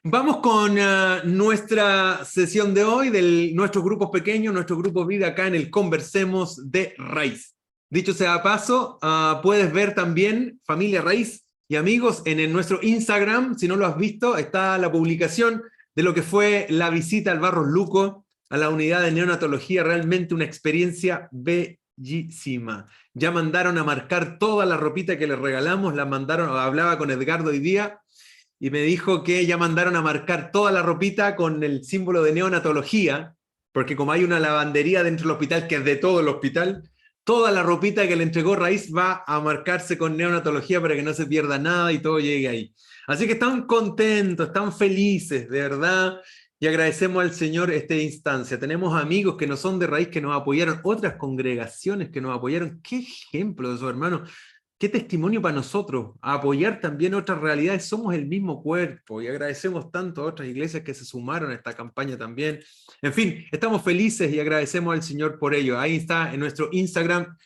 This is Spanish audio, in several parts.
Vamos con nuestra sesión de hoy, de nuestros grupos pequeños, nuestro grupo vida acá en el Conversemos de Raíz. Dicho sea de paso, puedes ver también Familia Raíz y amigos en nuestro Instagram. Si no lo has visto, está la publicación de lo que fue la visita al Barros Luco, a la unidad de neonatología, realmente una experiencia bellísima. Ya mandaron a marcar toda la ropita que les regalamos, la mandaron, hablaba con Edgardo hoy día, y me dijo que ya mandaron a marcar toda la ropita con el símbolo de neonatología, porque como hay una lavandería dentro del hospital, que es de todo el hospital, toda la ropita que le entregó Raíz va a marcarse con neonatología para que no se pierda nada y todo llegue ahí. Así que están contentos, están felices, de verdad, y agradecemos al Señor esta instancia. Tenemos amigos que no son de Raíz que nos apoyaron, otras congregaciones que nos apoyaron. ¡Qué ejemplo de eso, hermano! Qué testimonio para nosotros, a apoyar también otras realidades. Somos el mismo cuerpo y agradecemos tanto a otras iglesias que se sumaron a esta campaña también. En fin, estamos felices y agradecemos al Señor por ello. Ahí está en nuestro Instagram,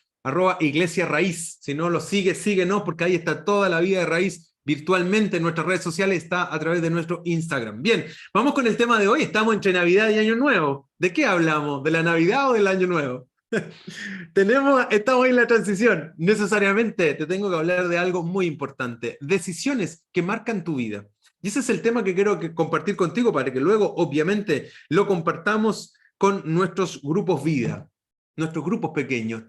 @iglesiaraíz. Si no lo sigues, síguenos, porque ahí está toda la vida de Raíz virtualmente en nuestras redes sociales, está a través de nuestro Instagram. Bien, vamos con el tema de hoy. Estamos entre Navidad y Año Nuevo. ¿De qué hablamos? ¿De la Navidad o del Año Nuevo? Estamos en la transición. Necesariamente te tengo que hablar de algo muy importante. Decisiones que marcan tu vida. Y ese es el tema que quiero compartir contigo para que luego, obviamente, lo compartamos con nuestros grupos vida, nuestros grupos pequeños.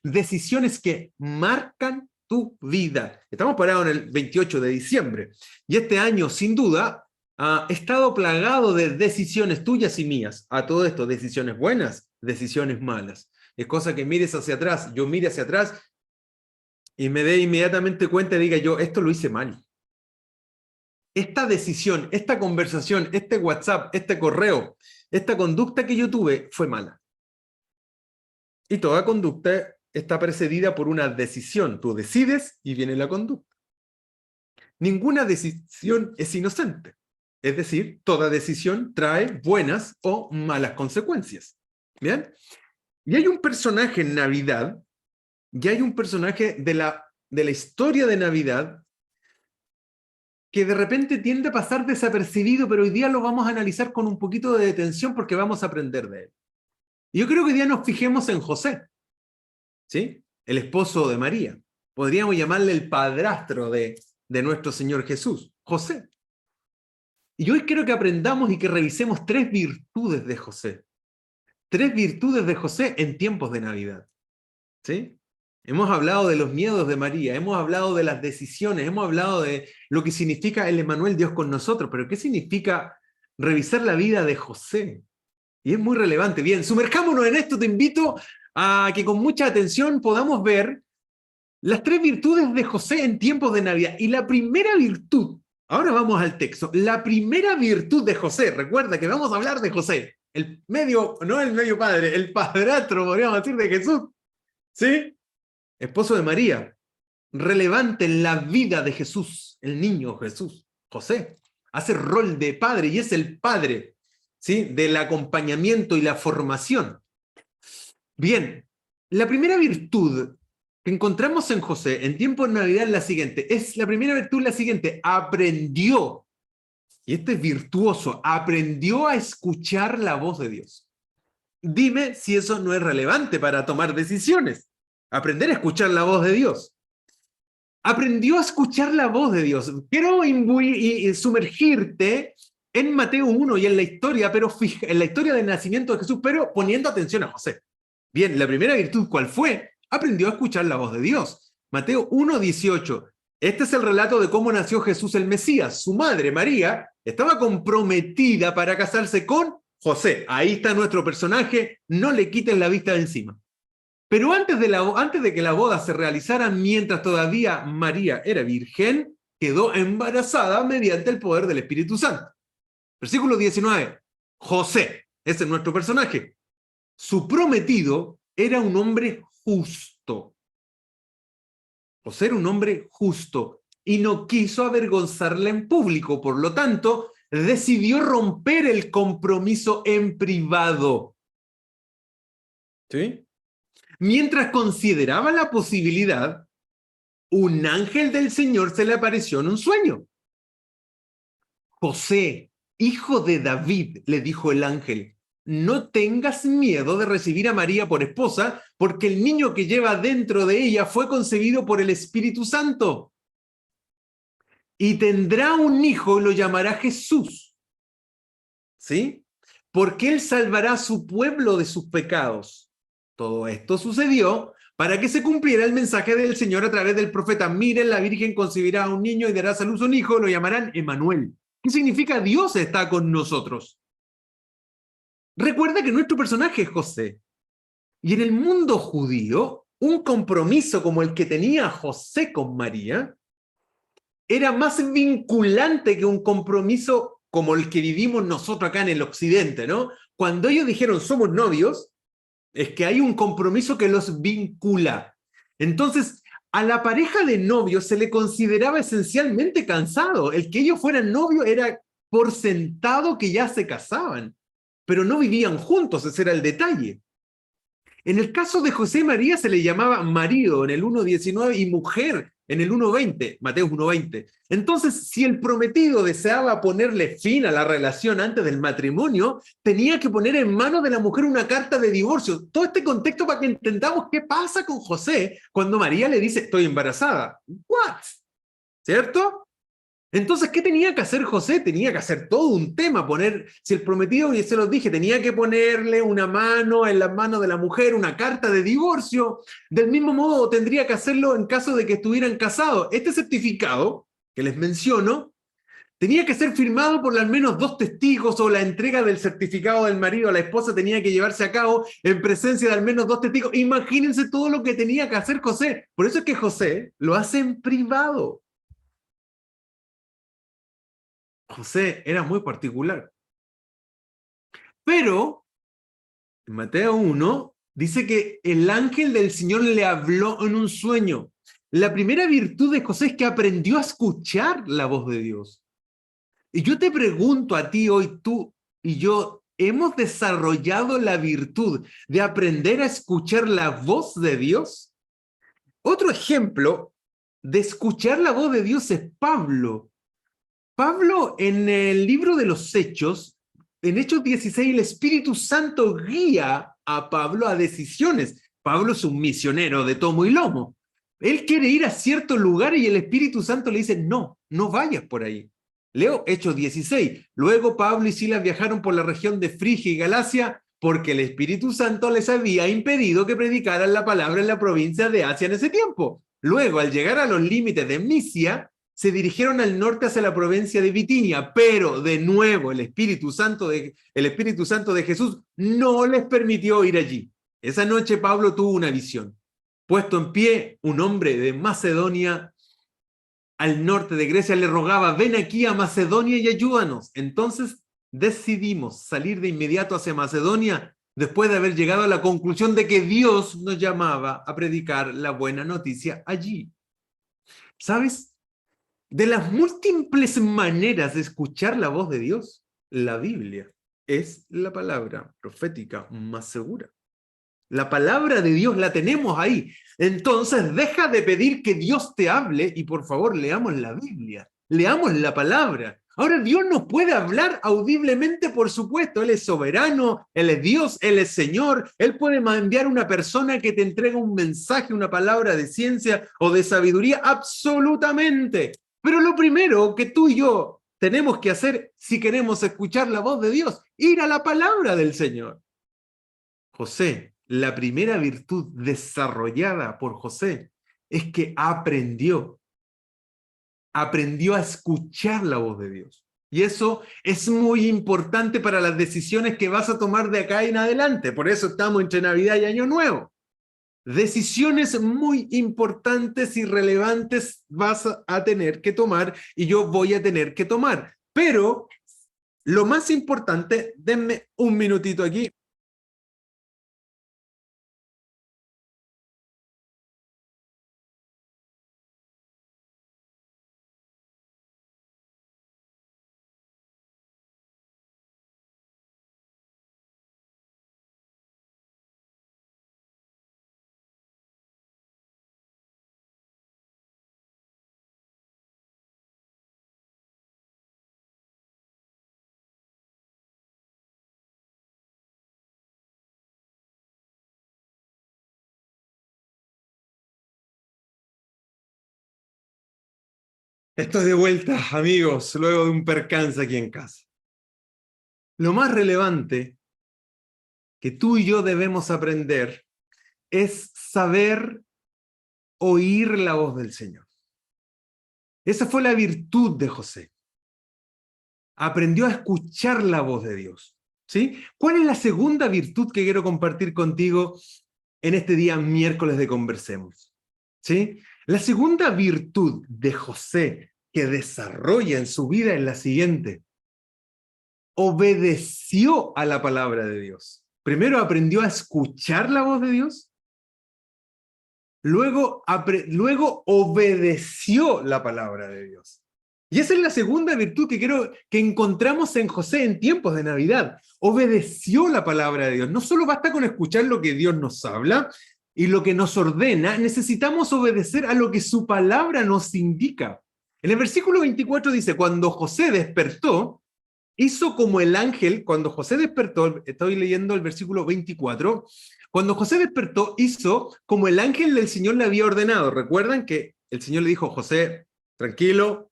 Decisiones que marcan tu vida. Estamos parados en el 28 de diciembre. Y este año, sin duda, ha estado plagado de decisiones tuyas y mías. A todo esto, decisiones buenas, decisiones malas. Es cosa que mires hacia atrás, yo mire hacia atrás y me dé inmediatamente cuenta y diga yo, esto lo hice mal. Esta decisión, esta conversación, este WhatsApp, este correo, esta conducta que yo tuve fue mala. Y toda conducta está precedida por una decisión. Tú decides y viene la conducta. Ninguna decisión es inocente. Es decir, toda decisión trae buenas o malas consecuencias. ¿Bien? Y hay un personaje en Navidad, y hay un personaje de la historia de Navidad que de repente tiende a pasar desapercibido, pero hoy día lo vamos a analizar con un poquito de detención porque vamos a aprender de él. Y yo creo que hoy día nos fijemos en José, ¿sí? El esposo de María. Podríamos llamarle el padrastro de nuestro Señor Jesús, José. Y hoy quiero que aprendamos y que revisemos 3 virtudes de José. 3 virtudes de José en tiempos de Navidad. ¿Sí? Hemos hablado de los miedos de María, hemos hablado de las decisiones, hemos hablado de lo que significa el Emmanuel, Dios con nosotros, pero ¿qué significa revisar la vida de José? Y es muy relevante. Bien, sumerjámonos en esto. Te invito a que con mucha atención podamos ver las 3 virtudes de José en tiempos de Navidad. Y la primera virtud, ahora vamos al texto, la primera virtud de José, recuerda que vamos a hablar de José, no el medio padre, el padrastro, podríamos decir, de Jesús, ¿sí? Esposo de María, relevante en la vida de Jesús, el niño Jesús, José, hace rol de padre y es el padre, ¿sí? Del acompañamiento y la formación. Bien, la primera virtud que encontramos en José en tiempo de Navidad es la siguiente, la primera virtud la siguiente, aprendió, y este es virtuoso, aprendió a escuchar la voz de Dios. Dime si eso no es relevante para tomar decisiones. Aprender a escuchar la voz de Dios. Aprendió a escuchar la voz de Dios. Quiero sumergirte en Mateo 1 y en la historia, en la historia del nacimiento de Jesús, pero poniendo atención a José. Bien, la primera virtud, ¿cuál fue? Aprendió a escuchar la voz de Dios. Mateo 1:18. Este es el relato de cómo nació Jesús el Mesías. Su madre, María, estaba comprometida para casarse con José. Ahí está nuestro personaje, no le quiten la vista de encima. Pero antes de que la boda se realizara, mientras todavía María era virgen, quedó embarazada mediante el poder del Espíritu Santo. Versículo 19. José, ese es nuestro personaje. Su prometido era un hombre justo. José era un hombre justo y no quiso avergonzarla en público, por lo tanto, decidió romper el compromiso en privado. ¿Sí? Mientras consideraba la posibilidad, un ángel del Señor se le apareció en un sueño. José, hijo de David, le dijo el ángel, no tengas miedo de recibir a María por esposa, porque el niño que lleva dentro de ella fue concebido por el Espíritu Santo. Y tendrá un hijo y lo llamará Jesús. ¿Sí? Porque él salvará a su pueblo de sus pecados. Todo esto sucedió para que se cumpliera el mensaje del Señor a través del profeta. Miren, la Virgen concebirá a un niño y dará a luz a un hijo, lo llamarán Emanuel. ¿Qué significa Dios está con nosotros? Recuerda que nuestro personaje es José. Y en el mundo judío, un compromiso como el que tenía José con María era más vinculante que un compromiso como el que vivimos nosotros acá en el occidente, ¿no? Cuando ellos dijeron somos novios, es que hay un compromiso que los vincula. Entonces, a la pareja de novios se le consideraba esencialmente cansado. El que ellos fueran novios era por sentado que ya se casaban, pero no vivían juntos, ese era el detalle. En el caso de José y María se le llamaba marido en el 1.19 y mujer en el 1.20, Mateo 1.20. Entonces, si el prometido deseaba ponerle fin a la relación antes del matrimonio, tenía que poner en manos de la mujer una carta de divorcio. Todo este contexto para que entendamos qué pasa con José cuando María le dice, estoy embarazada. ¿What? ¿Cierto? Entonces, ¿qué tenía que hacer José? Tenía que hacer todo un tema, poner, si el prometido, y se los dije, tenía que ponerle una mano en la mano de la mujer, una carta de divorcio, del mismo modo tendría que hacerlo en caso de que estuvieran casados. Este certificado, que les menciono, tenía que ser firmado por al menos 2 testigos o la entrega del certificado del marido a la esposa tenía que llevarse a cabo en presencia de al menos 2 testigos. Imagínense todo lo que tenía que hacer José. Por eso es que José lo hace en privado. José era muy particular. Pero en Mateo 1 dice que el ángel del Señor le habló en un sueño. La primera virtud de José es que aprendió a escuchar la voz de Dios. Y yo te pregunto a ti hoy, tú y yo, ¿hemos desarrollado la virtud de aprender a escuchar la voz de Dios? Otro ejemplo de escuchar la voz de Dios es Pablo. Pablo en el libro de los Hechos, en Hechos 16, el Espíritu Santo guía a Pablo a decisiones. Pablo es un misionero de tomo y lomo. Él quiere ir a cierto lugar y el Espíritu Santo le dice, no, no vayas por ahí. Leo Hechos 16. Luego Pablo y Silas viajaron por la región de Frigia y Galacia porque el Espíritu Santo les había impedido que predicaran la palabra en la provincia de Asia en ese tiempo. Luego, al llegar a los límites de Misia, se dirigieron al norte hacia la provincia de Bitinia, pero de nuevo el Espíritu Santo de Jesús no les permitió ir allí. Esa noche Pablo tuvo una visión. Puesto en pie, un hombre de Macedonia al norte de Grecia le rogaba, ven aquí a Macedonia y ayúdanos. Entonces decidimos salir de inmediato hacia Macedonia después de haber llegado a la conclusión de que Dios nos llamaba a predicar la buena noticia allí. ¿Sabes? De las múltiples maneras de escuchar la voz de Dios, la Biblia es la palabra profética más segura. La palabra de Dios la tenemos ahí. Entonces deja de pedir que Dios te hable y por favor leamos la Biblia, leamos la palabra. Ahora Dios nos puede hablar audiblemente, por supuesto. Él es soberano, Él es Dios, Él es Señor. Él puede enviar una persona que te entrega un mensaje, una palabra de ciencia o de sabiduría, absolutamente. Pero lo primero que tú y yo tenemos que hacer si queremos escuchar la voz de Dios, ir a la palabra del Señor. José, la primera virtud desarrollada por José es que aprendió a escuchar la voz de Dios. Y eso es muy importante para las decisiones que vas a tomar de acá en adelante. Por eso estamos entre Navidad y Año Nuevo. Decisiones muy importantes y relevantes vas a tener que tomar y yo voy a tener que tomar. Pero lo más importante, denme un minutito aquí. Estoy de vuelta, amigos, luego de un percance aquí en casa. Lo más relevante que tú y yo debemos aprender es saber oír la voz del Señor. Esa fue la virtud de José. Aprendió a escuchar la voz de Dios. ¿Sí? ¿Cuál es la segunda virtud que quiero compartir contigo en este día miércoles de Conversemos? ¿Sí? La segunda virtud de José que desarrolla en su vida es la siguiente. Obedeció a la palabra de Dios. Primero aprendió a escuchar la voz de Dios, luego obedeció la palabra de Dios. Y esa es la segunda virtud que encontramos en José en tiempos de Navidad. Obedeció la palabra de Dios. No solo basta con escuchar lo que Dios nos habla y lo que nos ordena, necesitamos obedecer a lo que su palabra nos indica. En el versículo 24 dice, cuando José despertó, hizo como el ángel, cuando José despertó, estoy leyendo el versículo 24, cuando José despertó, hizo como el ángel del Señor le había ordenado. ¿Recuerdan que el Señor le dijo, José, tranquilo,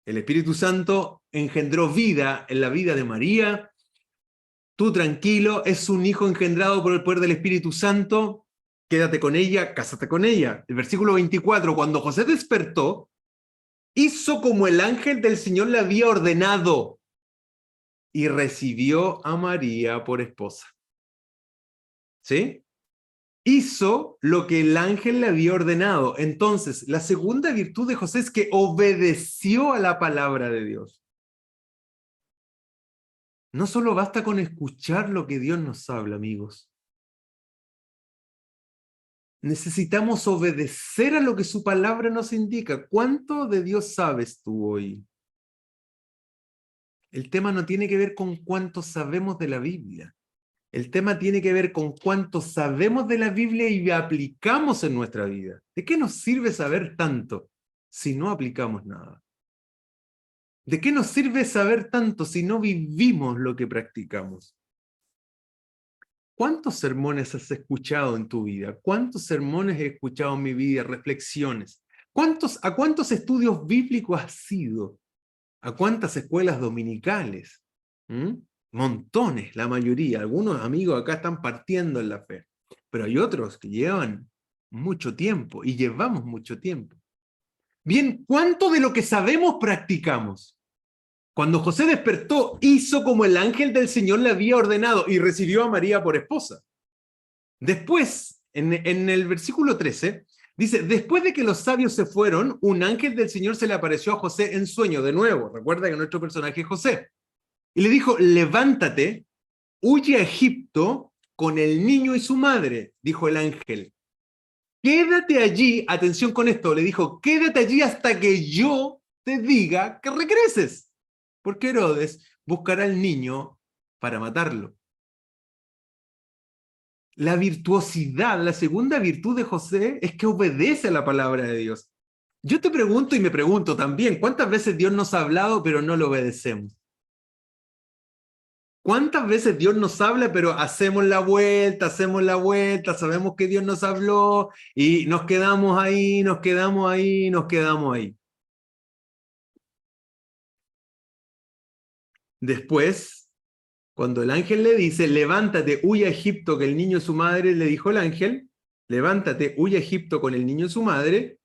el Espíritu Santo engendró vida en la vida de María, tú tranquilo, es un hijo engendrado por el poder del Espíritu Santo, quédate con ella, cásate con ella. El versículo 24, cuando José despertó, hizo como el ángel del Señor le había ordenado y recibió a María por esposa. ¿Sí? Hizo lo que el ángel le había ordenado. Entonces, la segunda virtud de José es que obedeció a la palabra de Dios. No solo basta con escuchar lo que Dios nos habla, amigos. Necesitamos obedecer a lo que su palabra nos indica. ¿Cuánto de Dios sabes tú hoy? El tema no tiene que ver con cuánto sabemos de la Biblia. El tema tiene que ver con cuánto sabemos de la Biblia y aplicamos en nuestra vida. ¿De qué nos sirve saber tanto si no aplicamos nada? ¿De qué nos sirve saber tanto si no vivimos lo que practicamos? ¿Cuántos sermones has escuchado en tu vida? ¿Cuántos sermones he escuchado en mi vida? Reflexiones. ¿A cuántos estudios bíblicos has ido? ¿A cuántas escuelas dominicales? Montones, la mayoría. Algunos amigos acá están partiendo en la fe, pero hay otros que llevan mucho tiempo y llevamos mucho tiempo. Bien, ¿cuánto de lo que sabemos practicamos? Cuando José despertó, hizo como el ángel del Señor le había ordenado y recibió a María por esposa. Después, en el versículo 13, dice, después de que los sabios se fueron, un ángel del Señor se le apareció a José en sueño de nuevo. Recuerda que nuestro personaje es José. Y le dijo, levántate, huye a Egipto con el niño y su madre, dijo el ángel. Quédate allí, atención con esto, le dijo, quédate allí hasta que yo te diga que regreses, porque Herodes buscará al niño para matarlo. La virtuosidad, la segunda virtud de José es que obedece a la palabra de Dios. Yo te pregunto y me pregunto también, ¿cuántas veces Dios nos ha hablado pero no lo obedecemos? ¿Cuántas veces Dios nos habla, pero hacemos la vuelta, sabemos que Dios nos habló y nos quedamos ahí, nos quedamos ahí, nos quedamos ahí? Después, cuando el ángel le dice, levántate, huye a Egipto, que el niño y su madre, le dijo el ángel, levántate, huye a Egipto con el niño y su madre,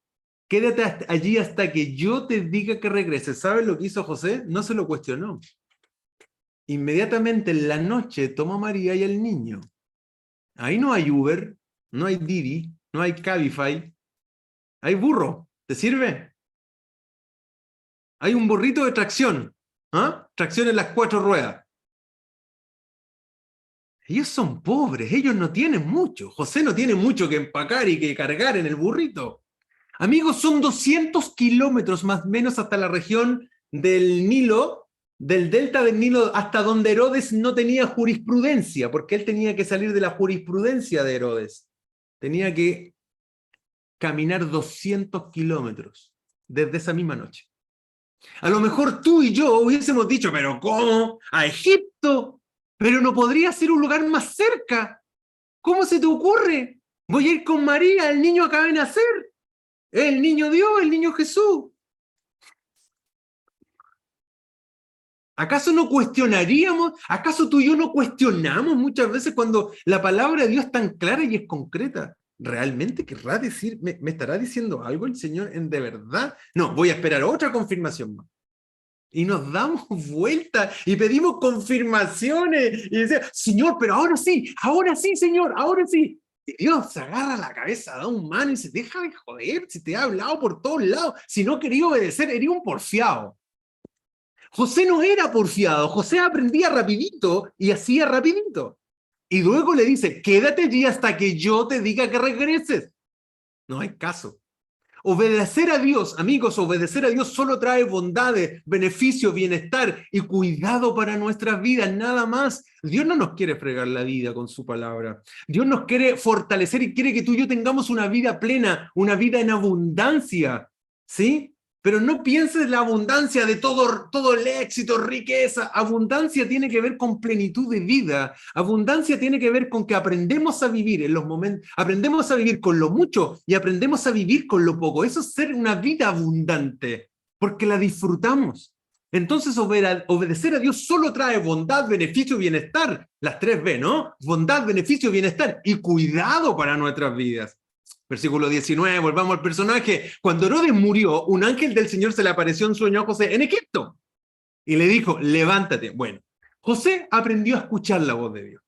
quédate allí hasta que yo te diga que regreses. ¿Sabes lo que hizo José? No se lo cuestionó. Inmediatamente en la noche tomó a María y al niño. Ahí no hay Uber, no hay Didi, no hay Cabify, hay burro. ¿Te sirve? Hay un burrito de tracción. ¿Ah? Tracción en las 4 ruedas. Ellos son pobres, ellos no tienen mucho. José no tiene mucho que empacar y que cargar en el burrito. Amigos, son 200 kilómetros más o menos hasta la región del Nilo, del delta del Nilo, hasta donde Herodes no tenía jurisprudencia, porque él tenía que salir de la jurisprudencia de Herodes. Tenía que caminar 200 kilómetros desde esa misma noche. A lo mejor tú y yo hubiésemos dicho, pero ¿cómo? ¿A Egipto? Pero no podría ser un lugar más cerca. ¿Cómo se te ocurre? Voy a ir con María, el niño acaba de nacer. El niño Dios, el niño Jesús. ¿Acaso no cuestionaríamos? ¿Acaso tú y yo no cuestionamos muchas veces cuando la palabra de Dios es tan clara y es concreta? ¿Realmente querrá decir, me estará diciendo algo el Señor en de verdad? No, voy a esperar otra confirmación más. Y nos damos vuelta y pedimos confirmaciones y decimos, Señor, pero ahora sí, Señor, ahora sí. Y Dios se agarra la cabeza, da un mano y se deja de joder, si te ha hablado por todos lados, si no quería obedecer, eres un porfiado. José no era porfiado, José aprendía rapidito y hacía rapidito. Y luego le dice, quédate allí hasta que yo te diga que regreses. No hay caso. Obedecer a Dios, amigos, obedecer a Dios solo trae bondades, beneficio, bienestar y cuidado para nuestras vidas, nada más. Dios no nos quiere fregar la vida con su palabra. Dios nos quiere fortalecer y quiere que tú y yo tengamos una vida plena, una vida en abundancia, ¿sí? Pero no pienses la abundancia de todo el éxito, riqueza. Abundancia tiene que ver con plenitud de vida. Abundancia tiene que ver con que aprendemos a vivir en los momentos, aprendemos a vivir con lo mucho y aprendemos a vivir con lo poco. Eso es ser una vida abundante, porque la disfrutamos. Entonces obedecer a Dios solo trae bondad, beneficio, bienestar. Las 3 B, ¿no? Bondad, beneficio, bienestar y cuidado para nuestras vidas. Versículo 19, volvamos al personaje. Cuando Herodes murió, un ángel del Señor se le apareció en sueño a José en Egipto y le dijo, levántate. Bueno, José aprendió a escuchar la voz de Dios.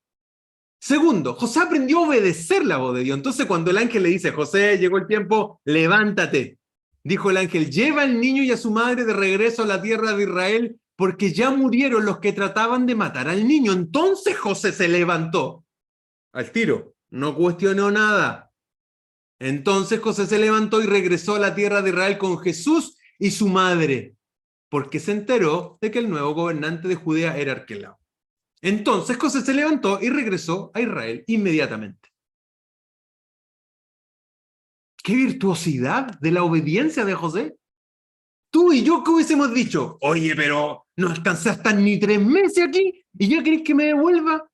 Segundo, José aprendió a obedecer la voz de Dios. Entonces cuando el ángel le dice, José, llegó el tiempo, levántate. Dijo el ángel, lleva al niño y a su madre de regreso a la tierra de Israel, porque ya murieron los que trataban de matar al niño. Entonces José se levantó. Al tiro, no cuestionó nada. Entonces José se levantó y regresó a la tierra de Israel con Jesús y su madre, porque se enteró de que el nuevo gobernante de Judea era Arquelao. Entonces José se levantó y regresó a Israel inmediatamente. ¡Qué virtuosidad de la obediencia de José! Tú y yo, ¿qué hubiésemos dicho? Oye, pero no alcancé a estar ni 3 meses aquí y ya querés que me devuelva.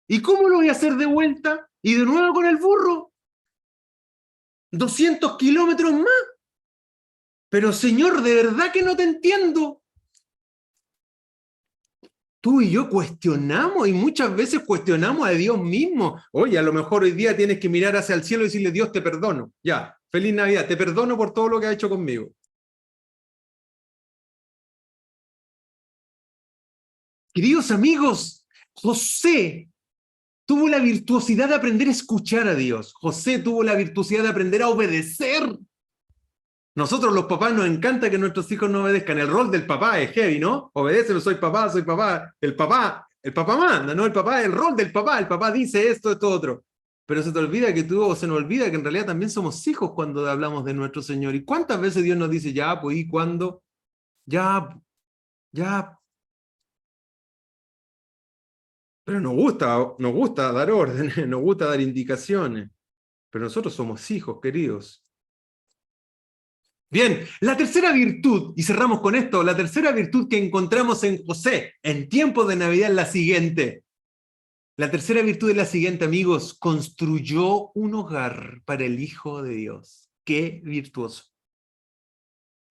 ¿Y cómo lo voy a hacer de vuelta? ¿Y de nuevo con el burro? 200 kilómetros más. Pero Señor, de verdad que no te entiendo. Tú y yo cuestionamos y muchas veces cuestionamos a Dios mismo. Oye, a lo mejor hoy día tienes que mirar hacia el cielo y decirle, Dios, te perdono. Ya, feliz Navidad, te perdono por todo lo que has hecho conmigo. Queridos amigos, José tuvo la virtuosidad de aprender a escuchar a Dios. José tuvo la virtuosidad de aprender a obedecer. Nosotros los papás nos encanta que nuestros hijos no obedezcan. El rol del papá es heavy, ¿no? Obedece, soy papá, soy papá. El papá manda, ¿no? El rol del papá. El papá dice esto, otro. Pero se te olvida que tú, o se nos olvida que en realidad también somos hijos cuando hablamos de nuestro Señor. ¿Y cuántas veces Dios nos dice, ya, pues, y cuándo? Ya, ya. Pero nos gusta dar órdenes, nos gusta dar indicaciones. Pero nosotros somos hijos, queridos. Bien, la tercera virtud, y cerramos con esto, la tercera virtud que encontramos en José en tiempo de Navidad es la siguiente. La tercera virtud es la siguiente, amigos, construyó un hogar para el Hijo de Dios. ¡Qué virtuoso!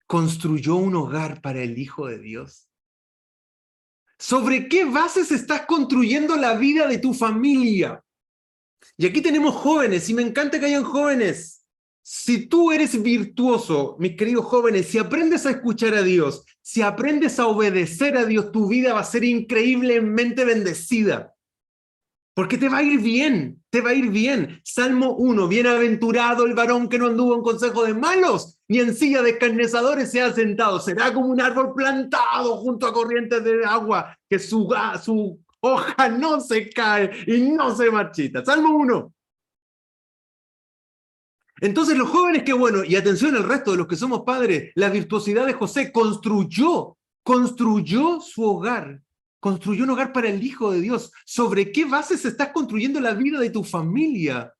Construyó un hogar para el Hijo de Dios. ¿Sobre qué bases estás construyendo la vida de tu familia? Y aquí tenemos jóvenes, y me encanta que hayan jóvenes. Si tú eres virtuoso, mis queridos jóvenes, si aprendes a escuchar a Dios, si aprendes a obedecer a Dios, tu vida va a ser increíblemente bendecida. Porque te va a ir bien, te va a ir bien. Salmo 1, bienaventurado el varón que no anduvo en consejo de malos, ni en silla de escarnecedores se ha sentado. Será como un árbol plantado junto a corrientes de agua, que su hoja no se cae y no se marchita. Salmo 1. Entonces los jóvenes, qué bueno, y atención al resto de los que somos padres, la virtuosidad de José construyó su hogar, construyó un hogar para el Hijo de Dios. ¿Sobre qué bases estás construyendo la vida de tu familia?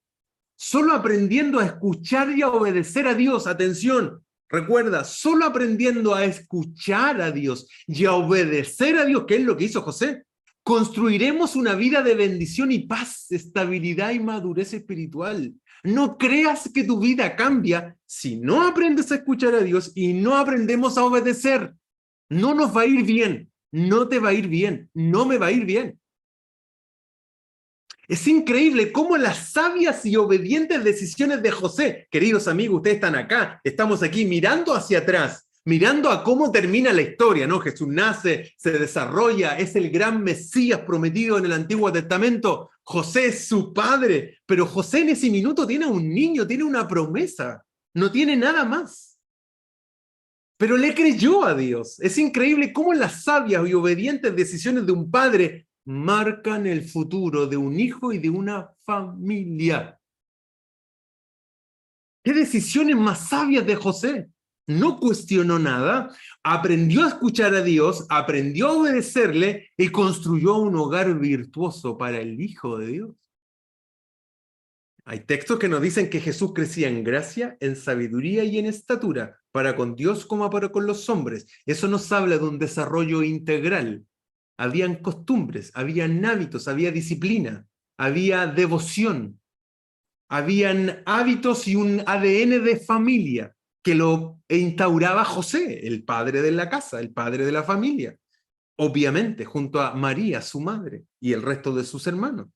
Solo aprendiendo a escuchar y a obedecer a Dios, atención, recuerda, solo aprendiendo a escuchar a Dios y a obedecer a Dios, que es lo que hizo José, construiremos una vida de bendición y paz, estabilidad y madurez espiritual. No creas que tu vida cambia si no aprendes a escuchar a Dios y no aprendemos a obedecer. No nos va a ir bien. no te va a ir bien, no me va a ir bien. Es increíble cómo las sabias y obedientes decisiones de José, queridos amigos, ustedes están acá, estamos aquí mirando hacia atrás, mirando a cómo termina la historia, ¿no? Jesús nace, se desarrolla, es el gran Mesías prometido en el Antiguo Testamento. José es su padre, pero José en ese minuto tiene un niño, tiene una promesa, no tiene nada más. Pero le creyó a Dios. Es increíble cómo las sabias y obedientes decisiones de un padre marcan el futuro de un hijo y de una familia. ¿Qué decisiones más sabias de José? No cuestionó nada, aprendió a escuchar a Dios, aprendió a obedecerle y construyó un hogar virtuoso para el Hijo de Dios. Hay textos que nos dicen que Jesús crecía en gracia, en sabiduría y en estatura, para con Dios como para con los hombres. Eso nos habla de un desarrollo integral. Habían costumbres, habían hábitos, había disciplina, había devoción, habían hábitos y un ADN de familia que lo instauraba José, el padre de la casa, el padre de la familia. Obviamente, junto a María, su madre, y el resto de sus hermanos.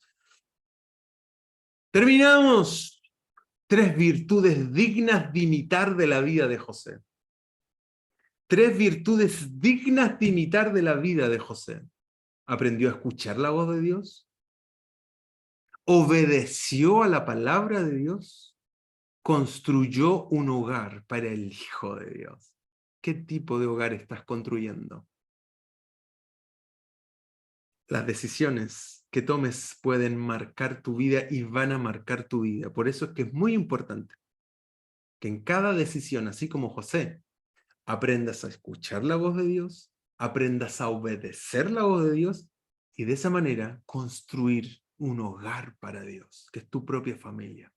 Terminamos. 3 virtudes dignas de imitar de la vida de José. 3 virtudes dignas de imitar de la vida de José. Aprendió a escuchar la voz de Dios. Obedeció a la palabra de Dios. Construyó un hogar para el Hijo de Dios. ¿Qué tipo de hogar estás construyendo? Las decisiones que tomes pueden marcar tu vida y van a marcar tu vida. Por eso es que es muy importante que en cada decisión, así como José, aprendas a escuchar la voz de Dios, aprendas a obedecer la voz de Dios y de esa manera construir un hogar para Dios, que es tu propia familia.